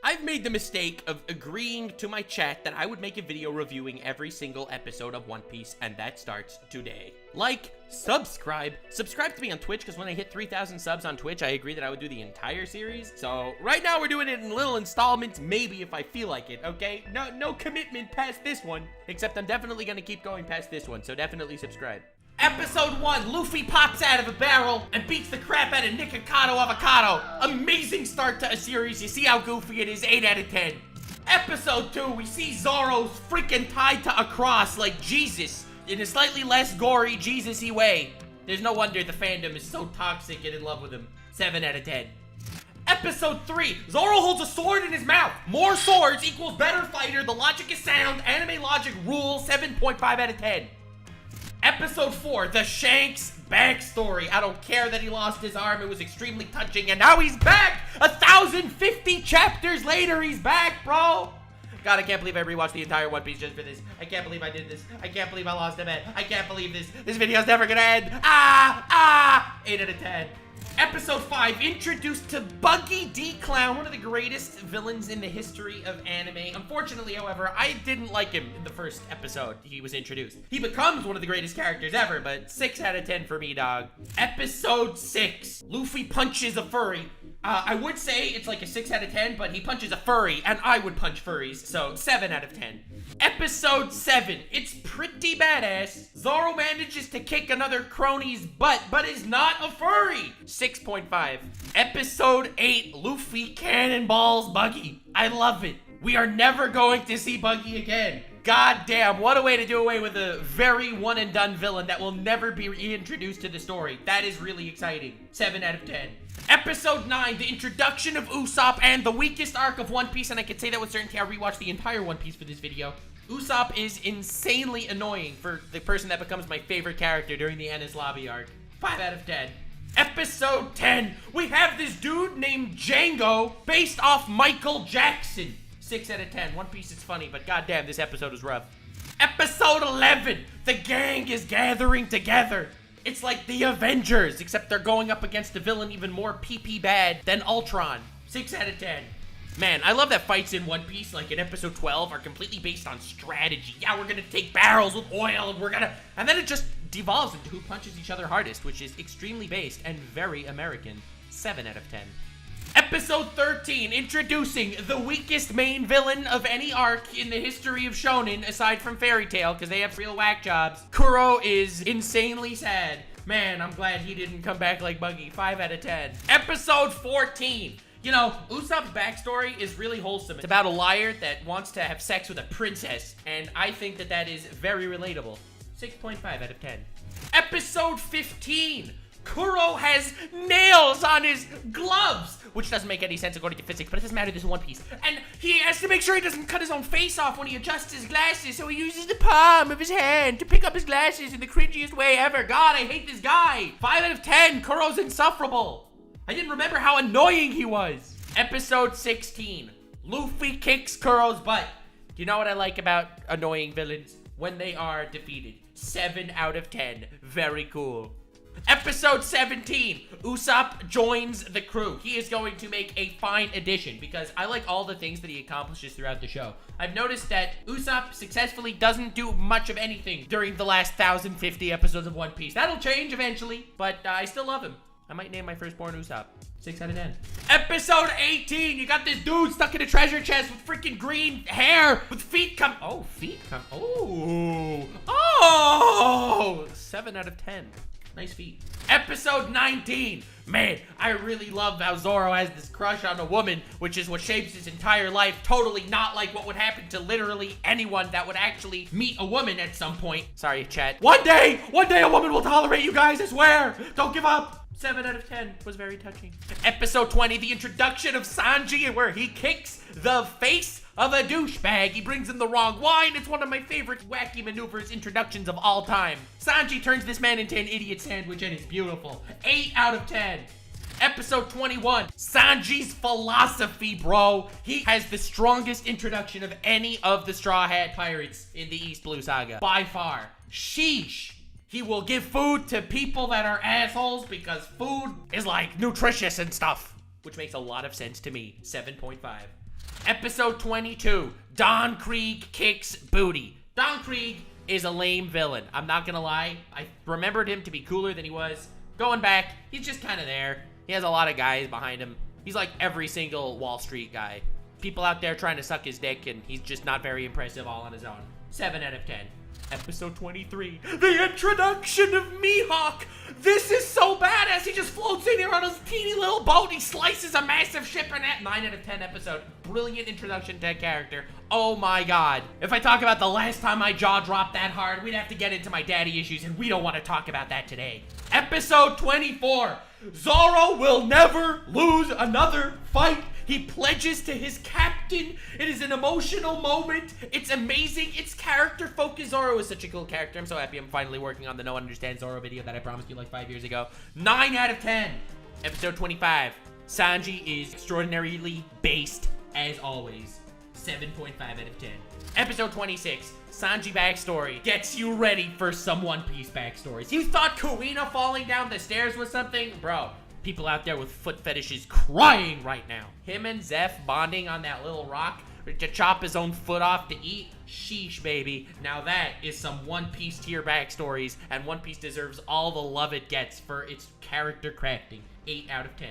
I've made the mistake of agreeing to my chat that I would make a video reviewing every single episode of One Piece, and that starts today. Like, subscribe to me on Twitch, because when I hit 3,000 subs on Twitch, I agreed that I would do the entire series. So right now we're doing it in little installments, maybe if I feel like it, okay? No commitment past this one, except I'm definitely gonna keep going past this one, so definitely subscribe. Episode 1, Luffy pops out of a barrel and beats the crap out of Nikocado Avocado. Amazing start to a series. You see how goofy it is, 8 out of 10. Episode 2, we see Zoro's freaking tied to a cross like Jesus in a slightly less gory, Jesus-y way. There's no wonder the fandom is so toxic and in love with him. 7 out of 10. Episode 3, Zoro holds a sword in his mouth. More swords equals better fighter. The logic is sound. Anime logic rules. 7.5 out of 10. Episode 4, the Shanks backstory. I don't care that he lost his arm. It was extremely touching, and now he's back. 1,050 chapters later, he's back, bro. God, I can't believe I rewatched the entire One Piece just for this. I can't believe I did this. I can't believe I lost a bet. I can't believe this. This video's never gonna end. 8 out of 10. Episode 5, introduced to Buggy D-Clown, one of the greatest villains in the history of anime. Unfortunately, however, I didn't like him in the first episode he was introduced. He becomes one of the greatest characters ever, but 6 out of 10 for me, dog. Episode 6, Luffy punches a furry. I would say it's like a 6 out of 10, but he punches a furry, and I would punch furries, so 7 out of 10. Episode 7, it's pretty badass. Zoro manages to kick another crony's butt, but is not a furry. 6.5. Episode 8, Luffy Cannonballs Buggy. I love it. We are never going to see Buggy again. God damn, what a way to do away with a very one and done villain that will never be reintroduced to the story. That is really exciting. 7 out of 10. Episode 9, the introduction of Usopp and the weakest arc of One Piece, and I can say that with certainty. I rewatched the entire One Piece for this video. Usopp is insanely annoying for the person that becomes my favorite character during the Enies Lobby arc. 5 out of 10. Episode 10, we have this dude named Django based off Michael Jackson. 6 out of 10. One Piece is funny, but goddamn, this episode is rough. Episode 11, the gang is gathering together. It's like the Avengers, except they're going up against a villain even more PP bad than Ultron. 6 out of 10. Man, I love that fights in One Piece, like in episode 12, are completely based on strategy. Yeah, we're gonna take barrels with oil, and then it just devolves into who punches each other hardest, which is extremely based and very American. 7 out of 10. Episode 13, introducing the weakest main villain of any arc in the history of Shonen, aside from Fairy Tail, because they have real whack jobs. Kuro is insanely sad. Man, I'm glad he didn't come back like Buggy. 5 out of 10. Episode 14. You know, Usopp's backstory is really wholesome. It's about a liar that wants to have sex with a princess, and I think that that is very relatable. 6.5 out of 10. Episode 15. Kuro has nails on his gloves, which doesn't make any sense according to physics, but it doesn't matter, this is One Piece. And he has to make sure he doesn't cut his own face off when he adjusts his glasses, so he uses the palm of his hand to pick up his glasses in the cringiest way ever. God, I hate this guy. 5 out of 10, Kuro's insufferable. I didn't remember how annoying he was. Episode 16, Luffy kicks Kuro's butt. Do you know what I like about annoying villains? When they are defeated. 7 out of 10, very cool. Episode 17, Usopp joins the crew. He is going to make a fine addition because I like all the things that he accomplishes throughout the show. I've noticed that Usopp successfully doesn't do much of anything during the last 1,050 episodes of One Piece. That'll change eventually, but I still love him. I might name my firstborn Usopp. 6 out of 10. Episode 18, you got this dude stuck in a treasure chest with freaking green hair with feet come. Oh, 7 out of 10. Nice feet. Episode 19. Man, I really love how Zoro has this crush on a woman, which is what shapes his entire life. Totally not like what would happen to literally anyone that would actually meet a woman at some point. Sorry, chat. One day a woman will tolerate you guys, I swear. Don't give up. 7 out of 10 was very touching. Episode 20, the introduction of Sanji, where he kicks the face of a douchebag. He brings in the wrong wine. It's one of my favorite wacky maneuvers introductions of all time. Sanji turns this man into an idiot sandwich and it's beautiful. 8 out of 10. Episode 21, Sanji's philosophy, bro. He has the strongest introduction of any of the Straw Hat Pirates in the East Blue Saga. By far. Sheesh. He will give food to people that are assholes because food is like nutritious and stuff, which makes a lot of sense to me. 7.5. Episode 22, Don Krieg Kicks Booty. Don Krieg is a lame villain. I'm not gonna lie. I remembered him to be cooler than he was. Going back, he's just kind of there. He has a lot of guys behind him. He's like every single Wall Street guy. People out there trying to suck his dick, and he's just not very impressive all on his own. 7 out of 10. Episode 23, the introduction of Mihawk. This is so badass. He just floats in here on his teeny little boat. He slices a massive ship in that 9 out of 10 episode. Brilliant introduction to a character. Oh my god. If I talk about the last time my jaw dropped that hard, we'd have to get into my daddy issues, and we don't want to talk about that today. Episode 24, Zoro will never lose another fight. He pledges to his captain. It is an emotional moment. It's amazing. It's character focused. Zoro is such a cool character. I'm so happy I'm finally working on the No One Understands Zoro video that I promised you like 5 years ago. 9 out of 10. Episode 25. Sanji is extraordinarily based as always. 7.5 out of 10. Episode 26. Sanji backstory gets you ready for some One Piece backstories. You thought Kuina falling down the stairs was something? Bro. People out there with foot fetishes crying right now. Him and Zeph bonding on that little rock to chop his own foot off to eat. Sheesh, baby. Now that is some One Piece tier backstories, and One Piece deserves all the love it gets for its character crafting. 8 out of 10.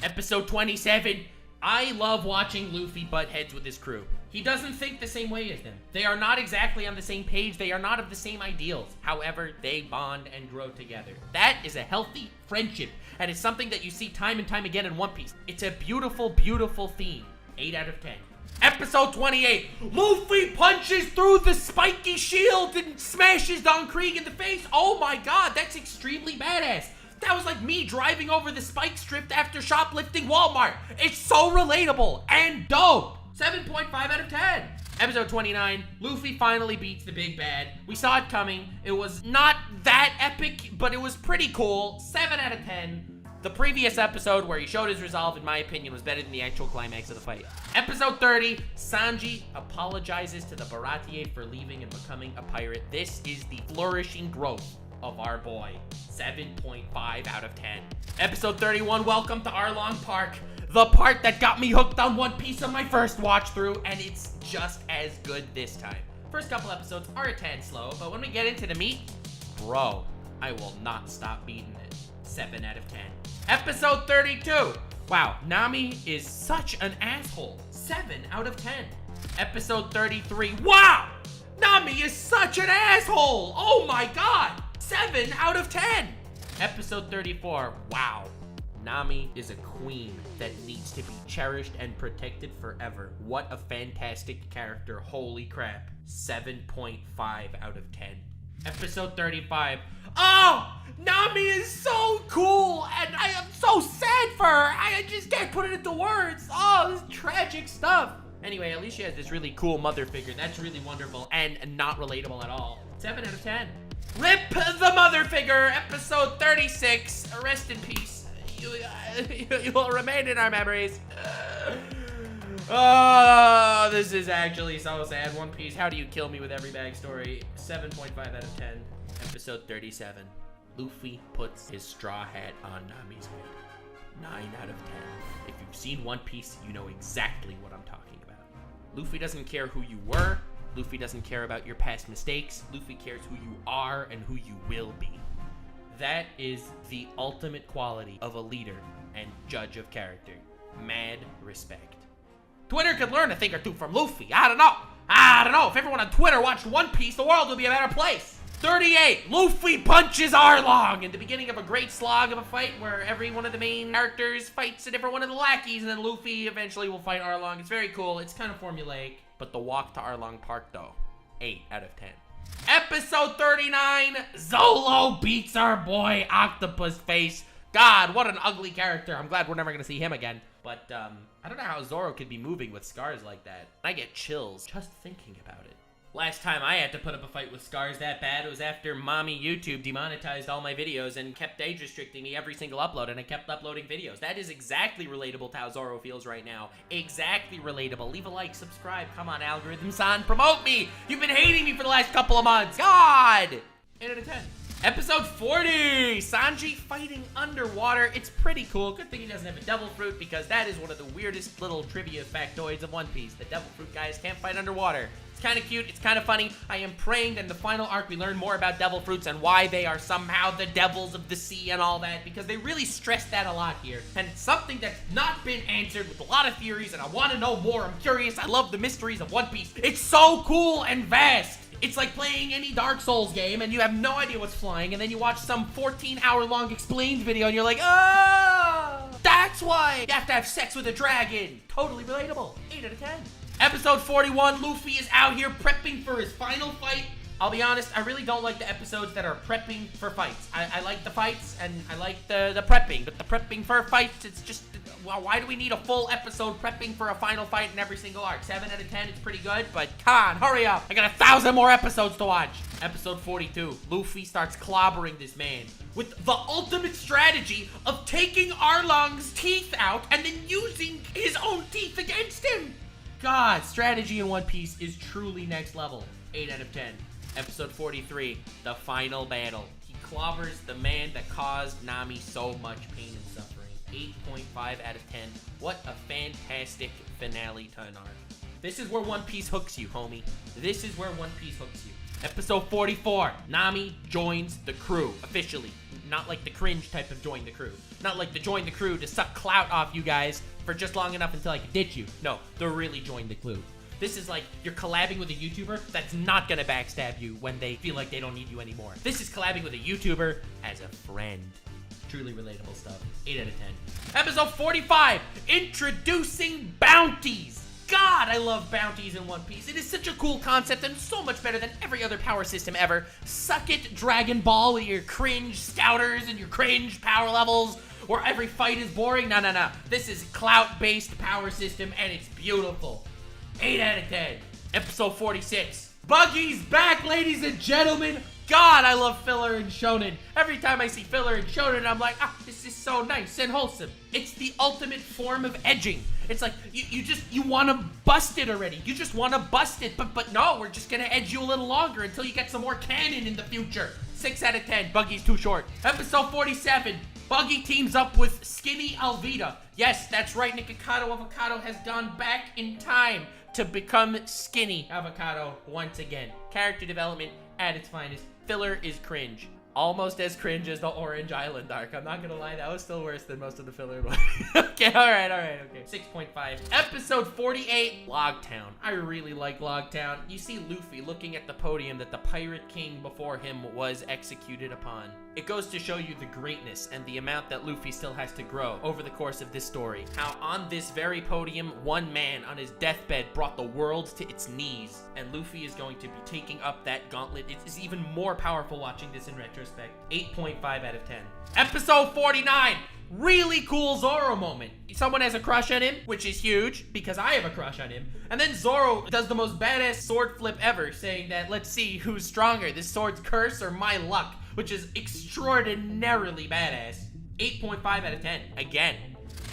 Episode 27. I love watching Luffy butt heads with his crew. He doesn't think the same way as them. They are not exactly on the same page. They are not of the same ideals. However, they bond and grow together. That is a healthy friendship, and it's something that you see time and time again in One Piece. It's a beautiful, beautiful theme. 8 out of 10. Episode 28. Luffy punches through the spiky shield and smashes Don Krieg in the face. Oh my god, that's extremely badass. That was like me driving over the spike strip after shoplifting Walmart. It's so relatable and dope. 7.5 out of 10. Episode 29, Luffy finally beats the big bad. We saw it coming. It was not that epic, but it was pretty cool. 7 out of 10. The previous episode where he showed his resolve, in my opinion, was better than the actual climax of the fight. Episode 30, Sanji apologizes to the Baratie for leaving and becoming a pirate. This is the flourishing growth of our boy. 7.5 out of 10. Episode 31, welcome to Arlong Park. The part that got me hooked on One Piece on my first watch through, and it's just as good this time. First couple episodes are a tad slow, but when we get into the meat, bro, I will not stop beating it. 7 out of 10. Episode 32. Wow, Nami is such an asshole. 7 out of 10. Episode 33. Wow! Nami is such an asshole! Oh my god! 7 out of 10. Episode 34. Wow. Nami is a queen that needs to be cherished and protected forever. What a fantastic character. Holy crap. 7.5 out of 10. Episode 35. Oh! Nami is so cool, and I am so sad for her. I just can't put it into words. Oh, this tragic stuff. Anyway, at least she has this really cool mother figure. That's really wonderful and not relatable at all. 7 out of 10. Rip the mother figure, episode 36. Rest in peace. You will remain in our memories. Oh, this is actually so sad. One Piece, how do you kill me with every backstory? 7.5 out of 10. Episode 37. Luffy puts his straw hat on Nami's head. 9 out of 10. If you've seen One Piece, you know exactly what I'm talking about. Luffy doesn't care who you were. Luffy doesn't care about your past mistakes. Luffy cares who you are and who you will be. That is the ultimate quality of a leader and judge of character. Mad respect. Twitter could learn a thing or two from Luffy. I don't know. If everyone on Twitter watched One Piece, the world would be a better place. 38. Luffy punches Arlong in the beginning of a great slog of a fight where every one of the main characters fights a different one of the lackeys, and then Luffy eventually will fight Arlong. It's very cool. It's kind of formulaic. But the walk to Arlong Park, though, 8 out of 10. Episode 39, Zolo beats our boy Octopus Face. God, what an ugly character. I'm glad we're never going to see him again. But, I don't know how Zoro could be moving with scars like that. I get chills just thinking about it. Last time I had to put up a fight with scars that bad, it was after mommy YouTube demonetized all my videos and kept age restricting me every single upload, and I kept uploading videos. That is exactly relatable to how Zoro feels right now. Exactly relatable. Leave a like, subscribe. Come on, algorithm-san, promote me. You've been hating me for the last couple of months. God! 8 out of 10. Episode 40, Sanji fighting underwater. It's pretty cool. Good thing he doesn't have a devil fruit, because that is one of the weirdest little trivia factoids of One Piece. The devil fruit guys can't fight underwater. It's kind of cute. It's kind of funny. I am praying that in the final arc we learn more about devil fruits and why they are somehow the devils of the sea and all that, because they really stress that a lot here. And it's something that's not been answered with a lot of theories, and I want to know more. I'm curious. I love the mysteries of One Piece. It's so cool and vast. It's like playing any Dark Souls game and you have no idea what's flying, and then you watch some 14-hour-long explained video and you're like, oh, that's why you have to have sex with a dragon. Totally relatable. 8 out of 10. Episode 41, Luffy is out here prepping for his final fight. I'll be honest, I really don't like the episodes that are prepping for fights. I like the fights and I like the prepping, but the prepping for fights, it's just, well, why do we need a full episode prepping for a final fight in every single arc? 7 out of 10, it's pretty good, but come on, hurry up. I got 1,000 more episodes to watch. Episode 42, Luffy starts clobbering this man with the ultimate strategy of taking Arlong's teeth out and then using his own teeth against him. God, strategy in One Piece is truly next level. 8 out of 10. Episode 43, the final battle. He clobbers the man that caused Nami so much pain and suffering. 8.5 out of 10. What a fantastic finale to an arc. This is where One Piece hooks you, homie. This is where One Piece hooks you. Episode 44, Nami joins the crew, officially. Not like the cringe type of join the crew. Not like the join the crew to suck clout off you guys for just long enough until I can ditch you. No, they're really join the crew. This is like you're collabing with a YouTuber that's not gonna backstab you when they feel like they don't need you anymore. This is collabing with a YouTuber as a friend. Truly relatable stuff. 8 out of 10. Episode 45, introducing bounties. God, I love bounties in One Piece. It is such a cool concept and so much better than every other power system ever. Suck it, Dragon Ball, with your cringe scouters and your cringe power levels, where every fight is boring. No. This is clout-based power system and it's beautiful. 8 out of 10. Episode 46. Buggy's back, ladies and gentlemen. God, I love filler in shonen. Every time I see filler in shonen, I'm like, this is so nice and wholesome. It's the ultimate form of edging. It's like, you want to bust it already. You just want to bust it, but no, we're just going to edge you a little longer until you get some more canon in the future. 6 out of 10. Buggy's too short. Episode 47. Buggy teams up with Skinny Alvida. Yes, that's right, Nikocado Avocado has gone back in time to become Skinny Avocado once again. Character development at its finest. Filler is cringe. Almost as cringe as the Orange Island arc. I'm not gonna lie, that was still worse than most of the filler. Okay, alright, okay. 6.5. Episode 48, Logtown. I really like Logtown. You see Luffy looking at the podium that the Pirate King before him was executed upon. It goes to show you the greatness and the amount that Luffy still has to grow over the course of this story. How on this very podium, one man on his deathbed brought the world to its knees. And Luffy is going to be taking up that gauntlet. It's even more powerful watching this in retrospect. 8.5 out of 10. Episode 49. Really cool Zoro moment. Someone has a crush on him, which is huge because I have a crush on him. And then Zoro does the most badass sword flip ever, saying that, let's see who's stronger, this sword's curse or my luck, which is extraordinarily badass. 8.5 out of 10. Again.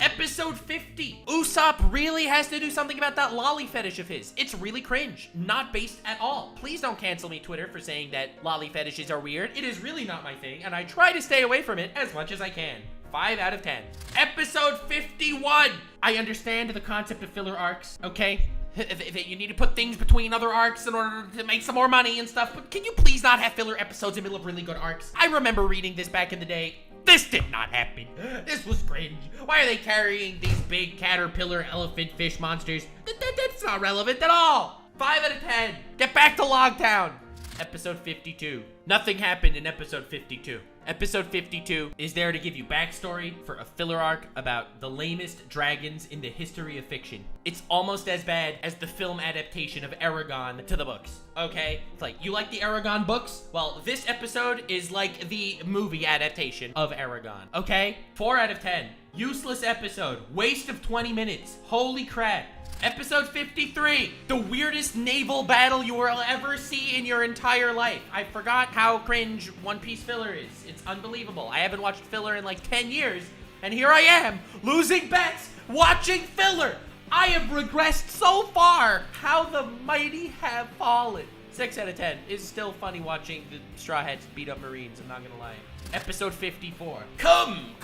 Episode 50. Usopp really has to do something about that lolly fetish of his. It's really cringe. Not based at all. Please don't cancel me, Twitter, for saying that lolly fetishes are weird. It is really not my thing, and I try to stay away from it as much as I can. 5 out of 10. Episode 51. I understand the concept of filler arcs, okay? That you need to put things between other arcs in order to make some more money and stuff, but can you please not have filler episodes in the middle of really good arcs? I remember reading this back in the day. This did not happen. This was cringe. Why are they carrying these big caterpillar, elephant, fish monsters? That's not relevant at all. 5 out of 10. Get back to Logtown. Episode 52. Nothing happened in episode 52. Episode 52 is there to give you backstory for a filler arc about the lamest dragons in the history of fiction. It's almost as bad as the film adaptation of Aragon to the books, okay? It's like, you like the Aragon books? Well, this episode is like the movie adaptation of Aragon, okay? 4 out of 10. Useless episode. Waste of 20 minutes. Holy crap. Episode 53, the weirdest naval battle you will ever see in your entire life. I forgot how cringe One Piece filler is. It's unbelievable. I haven't watched filler in like 10 years, and here I am, losing bets, watching filler. I have regressed so far. How the mighty have fallen. 6 out of 10. It's still funny watching the Straw Hats beat up Marines, I'm not gonna lie. Episode 54. Come,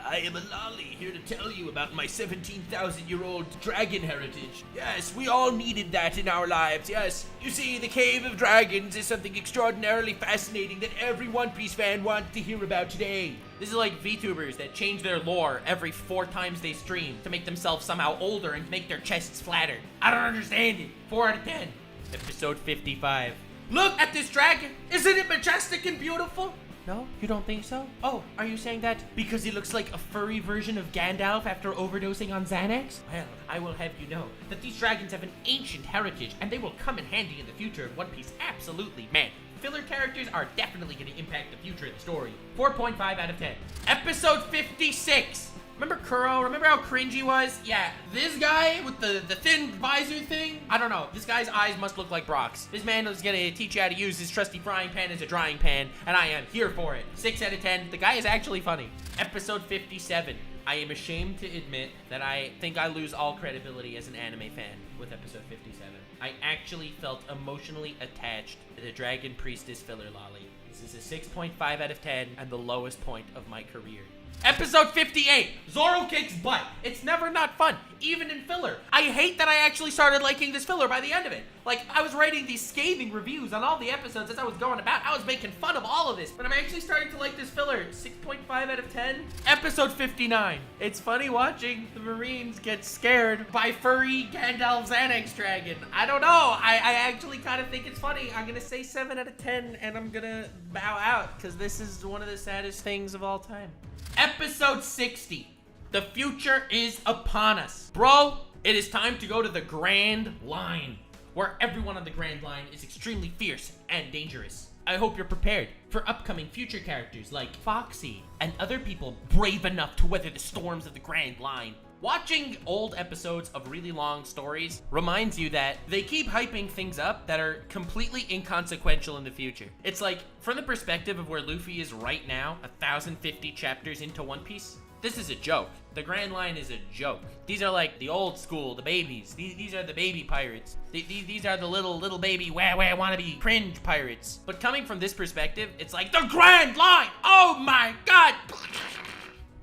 I am a lolly here to tell you about my 17,000-year-old dragon heritage. Yes, we all needed that in our lives, yes. You see, the Cave of Dragons is something extraordinarily fascinating that every One Piece fan wants to hear about today. This is like VTubers that change their lore every 4 times they stream to make themselves somehow older and make their chests flatter. I don't understand it. 4 out of 10. Episode 55. Look at this dragon! Isn't it majestic and beautiful? No? You don't think so? Oh, are you saying that because he looks like a furry version of Gandalf after overdosing on Xanax? Well, I will have you know that these dragons have an ancient heritage and they will come in handy in the future of One Piece. Absolutely, man. Filler characters are definitely going to impact the future of the story. 4.5 out of 10. Episode 56. Remember Kuro? Remember how cringy he was? Yeah, this guy with the thin visor thing? I don't know. This guy's eyes must look like Brock's. This man is gonna teach you how to use his trusty frying pan as a drying pan, and I am here for it. 6 out of 10. The guy is actually funny. Episode 57. I am ashamed to admit that I think I lose all credibility as an anime fan with episode 57. I actually felt emotionally attached to the Dragon Priestess filler lolly. This is a 6.5 out of 10 and the lowest point of my career. Episode 58, Zoro kicks butt. It's never not fun, even in filler. I hate that I actually started liking this filler by the end of it. Like, I was writing these scathing reviews on all the episodes as I was going about. I was making fun of all of this, but I'm actually starting to like this filler. 6.5 out of 10. Episode 59. It's funny watching the Marines get scared by furry Gandalf Xanax dragon. I don't know. I actually kind of think it's funny. I'm gonna say 7 out of 10, and I'm gonna bow out, because this is one of the saddest things of all time. Episode 60. The future is upon us. Bro, it is time to go to the Grand Line, where everyone on the Grand Line is extremely fierce and dangerous. I hope you're prepared for upcoming future characters like Foxy and other people brave enough to weather the storms of the Grand Line. Watching old episodes of really long stories reminds you that they keep hyping things up that are completely inconsequential in the future. It's like, from the perspective of where Luffy is right now, 1,050 chapters into One Piece, this is a joke. The Grand Line is a joke. These are like the old school, the babies. These are the baby pirates. These are the little baby wah wannabe cringe pirates. But coming from this perspective, it's like the Grand Line! Oh my god!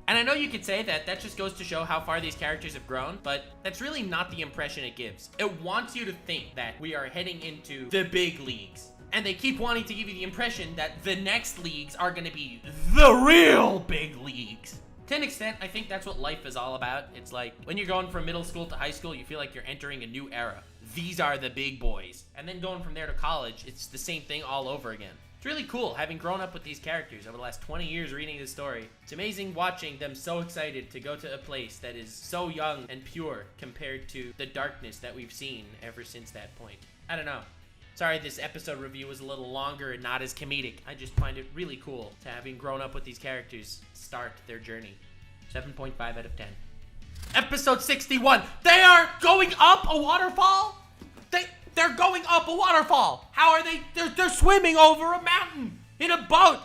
And I know you could say that just goes to show how far these characters have grown, but that's really not the impression it gives. It wants you to think that we are heading into the big leagues. And they keep wanting to give you the impression that the next leagues are gonna be the real big leagues. To an extent, I think that's what life is all about. It's like, when you're going from middle school to high school, you feel like you're entering a new era. These are the big boys. And then going from there to college, it's the same thing all over again. It's really cool having grown up with these characters over the last 20 years reading this story. It's amazing watching them so excited to go to a place that is so young and pure compared to the darkness that we've seen ever since that point. I don't know. Sorry this episode review was a little longer and not as comedic. I just find it really cool to having grown up with these characters start their journey. 7.5 out of 10. Episode 61. They are going up a waterfall? They're going up a waterfall. How are they? They're swimming over a mountain in a boat.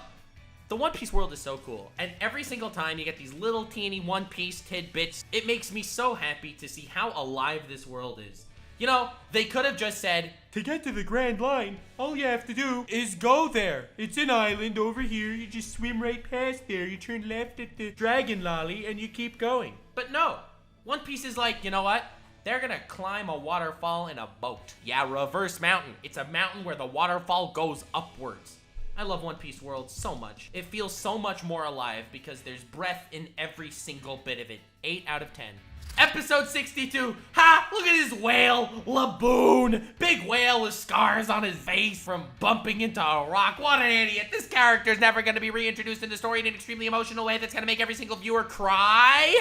The One Piece world is so cool. And every single time you get these little teeny One Piece tidbits, it makes me so happy to see how alive this world is. You know, they could have just said, to get to the Grand Line, all you have to do is go there. It's an island over here. You just swim right past there. You turn left at the Dragon Lolly and you keep going. But no, One Piece is like, you know what? They're gonna climb a waterfall in a boat. Yeah, reverse mountain. It's a mountain where the waterfall goes upwards. I love One Piece world so much. It feels so much more alive because there's breath in every single bit of it. 8 out of 10. Episode 62. Ha! Look at this whale. Laboon. Big whale with scars on his face from bumping into a rock. What an idiot. This character's never gonna be reintroduced in the story in an extremely emotional way that's gonna make every single viewer cry.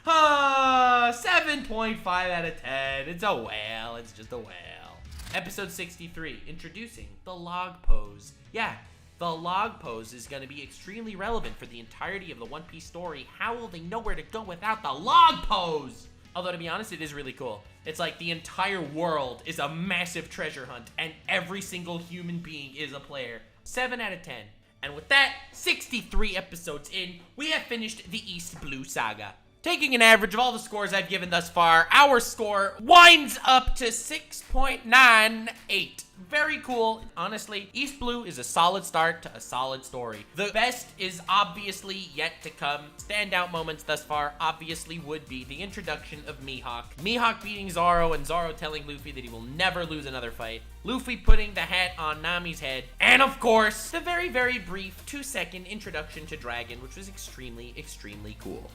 7.5 out of 10. It's a whale. It's just a whale. Episode 63. Introducing the log pose. Yeah, the log pose is going to be extremely relevant for the entirety of the One Piece story. How will they know where to go without the log pose? Although, to be honest, it is really cool. It's like the entire world is a massive treasure hunt, and every single human being is a player. 7 out of 10. And with that, 63 episodes in, we have finished the East Blue Saga. Taking an average of all the scores I've given thus far, our score winds up to 6.98. Very cool. Honestly, East Blue is a solid start to a solid story. The best is obviously yet to come. Standout moments thus far obviously would be the introduction of Mihawk. Mihawk beating Zoro and Zoro telling Luffy that he will never lose another fight. Luffy putting the hat on Nami's head. And of course, the very, very brief 2-second introduction to Dragon, which was extremely, extremely cool.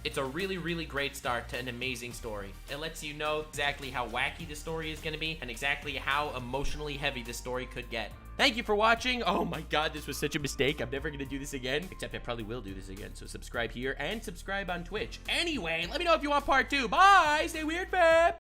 It's a really, really great start to an amazing story. It lets you know exactly how wacky the story is going to be and exactly how emotionally heavy the story could get. Thank you for watching. Oh my god, this was such a mistake. I'm never going to do this again. Except I probably will do this again. So subscribe here and subscribe on Twitch. Anyway, let me know if you want part 2. Bye! Stay weird, fam!